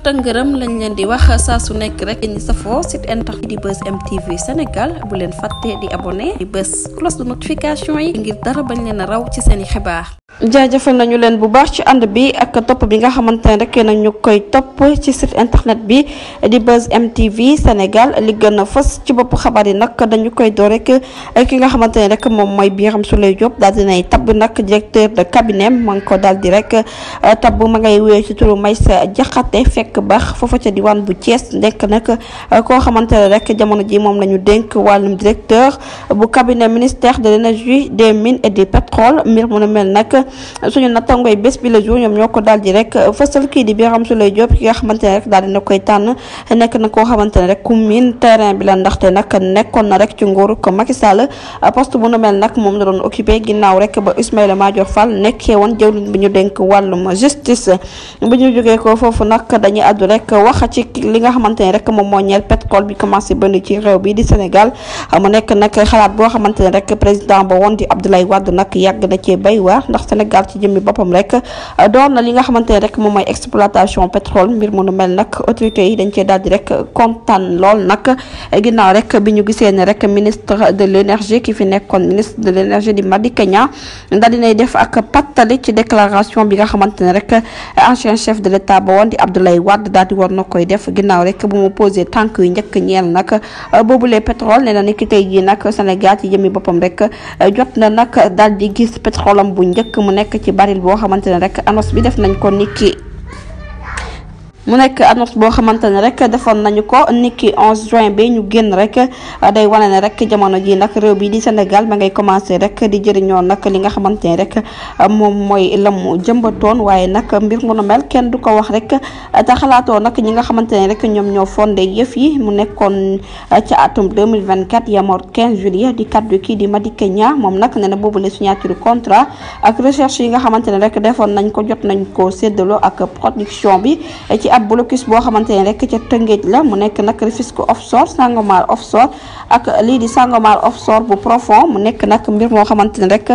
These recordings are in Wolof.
tëngërëm lañ leen di wax saa su nekk rek ñi safoo site internet di Buzz MTV Sénégal bu leen fàtte di abonné di bës cloche de notification yi ngir dara bañ leen a raw ci seen i xibaar. jaajëfal nañu leen bu baax ci ànd bi ak topp bi nga xamante ne rek nag ñu koy topp ci site internet bi di Buzz MTV Sénégal li gën a fës ci bopp xabaar yi nag dañu koy door rek ki nga xamante ne rek moom mooy Birame Souleye Diop daal dinay tabb nag directeur de cabinet ma ngi ko daal di rek tabb ma ngay wéy ci turu Maysa Diakhaté fekk baax foofa ca diwaan bu Thiès nekk nag koo xamante ne rek jamono ji moom la ñu dénk wàllum directeur bu cabinet ministère de l'énergie des mines et du pétrole mbir mu ne mel nag suñu nattangooy bés bi la jour ñoom ñoo ko daal di rek fësal kii di Birame Souleye Diop ki nga xamante ne rek daal dina koy tànn nekk na koo xamante ne rek ku miin terrain bi la ndaxte nag nekkoon na rek ci nguuru ko Macky Sall poste bu nu mel nag moom la doon occupé ginnaaw rek ba Ismaïla Madior Fall nekkee woon jëwriñ bi ñu dénk wàllum justice bu ñu jógee ko foofu nag dañuy àddu rek wax ci li nga xamante ne rek moom moo ñeel pétrole bi commencé bënd ci réew bi di Sénégal mu nekk nag xalaat boo xamante ne rek président ba woon di Abdoulaye Wade nag yàgg na cee bay waar ndax Sénégal ci jëmmi boppam rek door na li nga xamante ne rek moom mooy exploitation pétrole mbir mu nu mel nag autorités yi dañ cee daal di rek kontaan lool nag ginnaaw rek bi ñu gisee ne rek ministre de l'énergie ki fi nekkoon ministre de l'énergie di Madické Niang daal dinay def ak pattali ci déclaration bi nga xamante ne rek ancien chef de l'état ba woon di Abdoulaye Wade daal di war na koy def ginnaaw rek bu mu posé tànk yu njëkk ñeel nag boobulee pétrole nee na ni ki tey jii nag Sénégal ci jëmmi boppam rek jot na nag daal di gis pétrole am bu njëkk mu nekk ci baril boo xamante ne rek annonce bi def nañ ko niki mu nekk annonce boo xamante ne rek defoon nañu ko niki 11 juin bi ñu génn rek day wane ne rek jamono ji nag réew bi di Sénégal ma ngay commencé rek di jëriñoo nag li nga xamante ne rek moom mooy la mu jëmbatoon waaye nag mbir mu nu mel kenn du ko wax rek te xalaatoo nag ñi nga xamante ne rek ñoom ñoo fondé yëf yi mu nekkoon ca atum 2024 yamoor 15 juillet di kaddu kii di Madické Niang moom nag nee na boobu la signature contrat ak recherche yi nga xamante ne rek defoon nañ ko jot nañ ko séddaloo ak production bi ci ab blocus boo xamante ne rek ca Tëngéej la mu nekk nag Rufisque offshore Sangomar offshore ak lii di Sangomar offshore bu profond mu nekk nag mbir moo xamante ne rek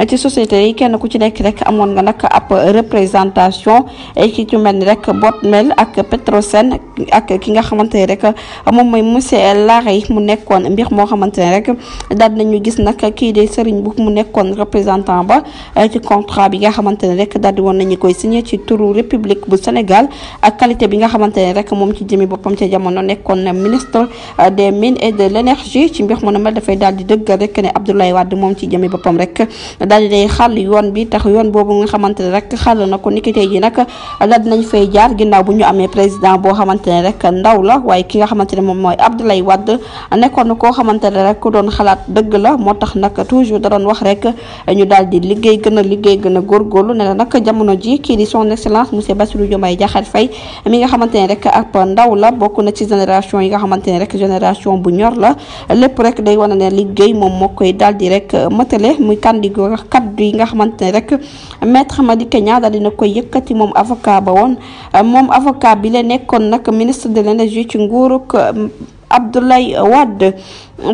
ci société yi kenn ku ci nekk rek amoon nga nag ab représentation ki ci mel ni rek Botmel ak Petrosen ak ki nga xamante ne rek moom mooy monsieur Larey mu nekkoon mbir moo xamante ne rek daal nañu gis nag kii de Serigne bu mu nekkoon représentant ba ci contrat bi nga xamante ne rek daal di woon nañu koy signé ci turu République bu Sénégal ak qualité bi nga xamante ne rek moom ci jëmi boppam ca jamono nekkoon na ministre des mines et de l'énergie ci mbir mu ne mel dafay daal di dëggal rek ne Abdoulaye Wade moom ci jëmi boppam rek daal di day xàll yoon bi tax yoon boobu nga xamante ne rek xàll na ko niki tey ji nag la dinañ fay jaar ginnaaw bu ñu amee président boo xamante ne rek ndaw la waaye ki nga xamante ne moom mooy Abdoulaye Wade nekkoon na koo xamante ne rek ku doon xalaat dëgg la moo tax nag toujours da doon wax rek ñu daal di liggéey gën a góorgóorlu ne la nag jamono ji kii di son excellence monsieur Bassirou Diomaye Diakhar Faye mi nga xamante ne rek ab ndaw la bokk na ci génération yi nga xamante ne rek génération bu ñor la lépp rek day wane ne liggéey moom moo koy daal di rek mëtale muy kaddu yi nga xamante ne rek maître Madické Niang daal dina koy yëkkati moom avocat ba woon moom avocat bi la nekkoon nag ministre de l'énergie ci nguuruk Abdoulaye Wade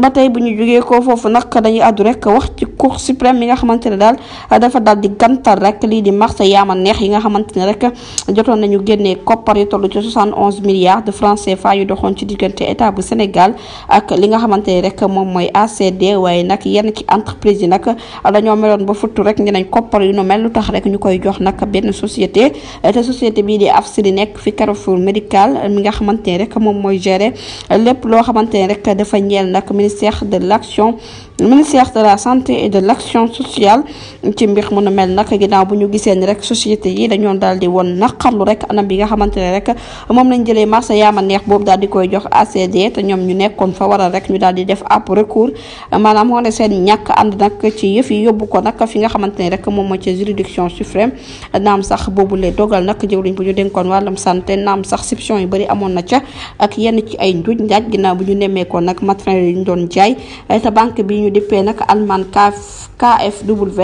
ba tey bu ñu jógee ko foofu nag dañuy àddu rek wax ci cour suprême mi nga xamante ne daal dafa daal di gantal rek lii di marché yaama neex yi nga xamante ne rek jotoon nañu génnee koppar yu toll ci 71 milliards de francs CFA yu doxoon ci diggante état bu Sénégal ak li nga xamante ne rek moom mooy ACD waaye nag yenn ci entreprise yi nag dañoo meloon ba futtu rek ne nañ koppar yu nu mel lu tax rek ñu koy jox nag benn société te société bii di Afsiri nekk fi Carrefour médical mi nga xamante ne rek moom mooy gérer lépp loo xamante ne rek dafa ñeel nag ministère de la santé et de l'action sociale ci mbir mu nu mel nag ginnaaw bu ñu gisee ni rek société yi dañoo daal di woon naqarlu rek anam bi nga xamante ne rek moom lañ jëlee marché yaama neex boobu daal di koy jox ACD te ñoom ñu nekkoon fa waral rek ñu daal di def ab recours maanaam wane seen ñàkk ànd nag ci yëf yi yóbbu ko nag fi nga xamante ne rek moom mooy ci juridiction suprême naam sax boobu le dogal nag jëwriñ bu ñu dénkoon wàllum santé naam sax soupçon yu bëri amoon na ca ak yenn ci ay njuuj njaaj ginnaaw bu ñu nemmeekoon nag matériel yu ñu doon jaay te banque bi ñu dippee nag Alman KFW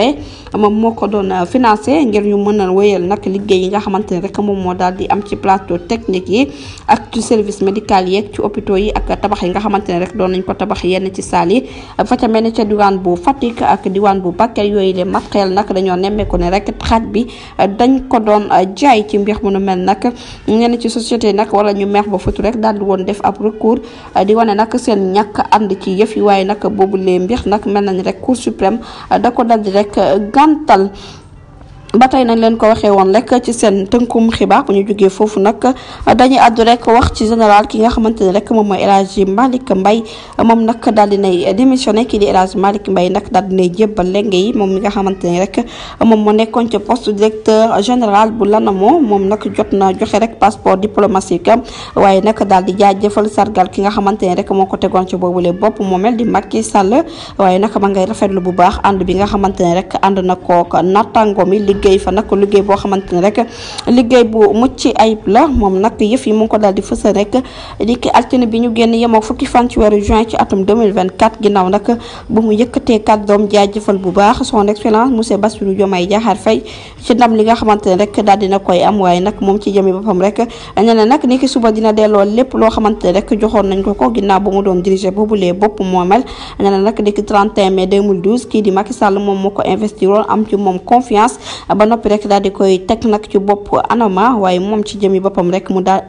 moom moo ko doon financé ngir ñu mën a wéyal nag liggéey yi nga xamante ne rek moom moo daal di am ci plateau technique yi ak ci service médical yi ci hôpitaux yi ak tabax yi nga xamante ne rek doon nañ ko tabax yenn ci saal yi fa ca mel ni ca diwaan bu Fatick ak diwaan bu Bakel yooyu le matériel nag dañoo nemmeeku ne rek xaaj bi dañ ko doon jaay ci mbir mu nu mel nag ñenn ci société nag wala ñu meex ba futu rek daal di woon def ab recours di wane nag seen ñàkk ànd ci yëf yi waaye nag boobu lee mbir nag mel nañ rek Cour suprême da ko dal di rek gàntal. ba tey nañ leen ko waxee woon rek ci seen tënkum xibaar bu ñu jógee foofu nag dañuy àddu rek wax ci général ki nga xamante ne rek moom mooy El Hadji Malick Mbaye moom nag daal dinay démissionné kii di El Hadji Malick Mbaye nag daal dinay jébbal lenge yi moom mi nga xamante ne rek moom moo nekkoon ci poste directeur général bu l'ANAMO moom nag jot na joxe rek passeport diplomatique waaye nag daal di jaajëfal sargal ki nga xamante ne rek moo ko tegoon ci boobule bopp moomel di Macky Sall waaye nag ma ngay rafetlu bu baax ànd bi nga xamante ne rek ànd na kook nattango mi liggéey fa nag liggéey boo xamante ne rek liggéey bu mucc ayib la moom nag yëf yi mu ngi ko daal di fësal rek di ki altine bi ñu génn yemoo fukki fan ci weeru juin ci atum 2024 ginnaaw nag bu mu yëkkatee kàddoom jaajëfal bu baax son excellence monsieur Bassirou Diomaye Diakhar Faye ci ndam li nga xamante ne rek daal dina koy am waaye nag moom ci jëmi boppam rek nee na nag ni ki suba dina delloo lépp loo xamante ne rek joxoon nañ ko ginnaaw ba mu doon diriger boobulee bopp moomel nee na nag ni ki 31 mai 2012 kii di Macky Sall moom moo ko investiroon am ci moom confiance ba noppi rek daal di koy teg nag ci bopp ANAMA waaye moom ci jëmi boppam rek mu daal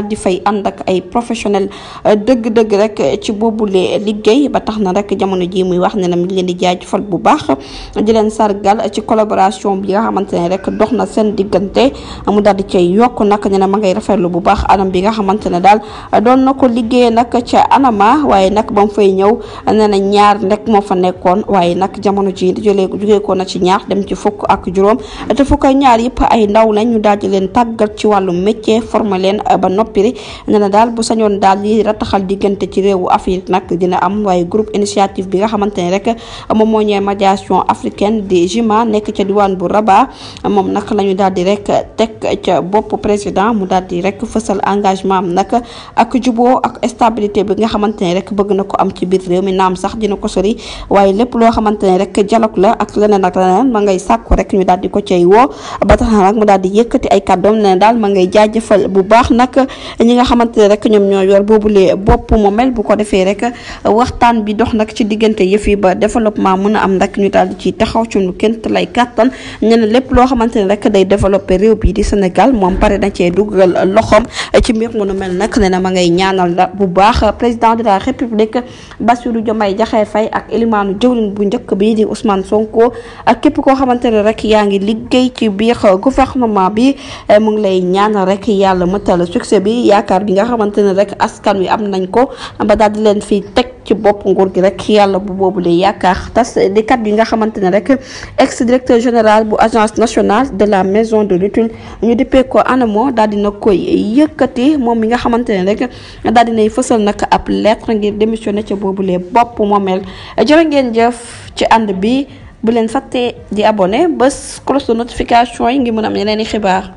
di fay ànd ak ay professionnel dëgg-dëgg rek ci boobule liggéey ba tax na rek jamono ji muy wax ne na mi ngi leen di jaajëfal bu baax di leen sargal ci collaboration bi nga xamante ne rek dox na seen diggante mu daal di cay yokk nag ne na ma ngay rafetlu bu baax anam bi nga xamante ne daal doon na ko liggéey nag ca ANAMA waaye nag ba mu fay ñëw nee na ñaar rek moo fa nekkoon waaye nag jamono ji jógee ko na ci ñaar dem ci fukk ak juróom te fukk ak ñaar yëpp ay ndaw lañ ñu daal di leen tàggat ci wàllu métier former leen ba noppi nee na daal bu sañoon daal li rataxal diggante ci réewu Afrique nag dina am waaye groupe initiative bi nga xamante ne rek moom moo ñëwee médiation africaine di JIMA nekk ca diwaan bu Rabat moom nag la ñu daal di rek teg ca bopp président mu daal di rek fësal engagement am nag ak juboo ak stabilité bi nga xamante ne rek bëgg na ko am ci biir réew mi naam sax dina ko sori waaye lépp loo xamante ne rek dialogue la ak leneen ak leneen ma ngay sàkku rek ñu daal di ko cay woo ba tax na nag mu daal di yëkkati ay kàddoom ne daal ma ngay jaajëfal bu baax nag ñi nga xamante ne rek ñoom ñoo yor boobule bopp moomel bu ko defee rek waxtaan bi dox nag ci diggante yëf yi ba développement mën a am rek ñu daal di ci taxaw ci nu kenn lay kàttan ñu ne lépp loo xamante ne rek day développé réew bi di Sénégal moom pare na cee dugal loxoom ci mbir mu nu mel nag ne na ma ngay ñaanal la bu baax président de la république Bassirou Diomaye Diakhar Faye ak élimaanu jëwriñ bu njëkk bi di Ousmane Sonko ak képp koo xamante ne rek yaa ngi liggéey ci biir gouvernement bi mu ngi lay ñaanal rek yàlla mëtal succès bi yaakaar bi nga xamante ne rek askan wi am nañ ko ba daal di leen fi teg ci bopp nguur gi rek yàlla bu boobu lay yaakaar tas di kat yi nga xamante ne rek ex directeur général bu agence nationale de la maison de l'utile ñu dippee ko ANAMO daal dina koy yëkkati moom mi nga xamante ne rek daal dinay fësal nag ab lettre ngir démissionné ca boobu lee bopp moomeel jërë ngeen jëf ci ànd bi bu leen fàttee di abonné bés cloche de notification yi ngi mën a am yeneen i xibaar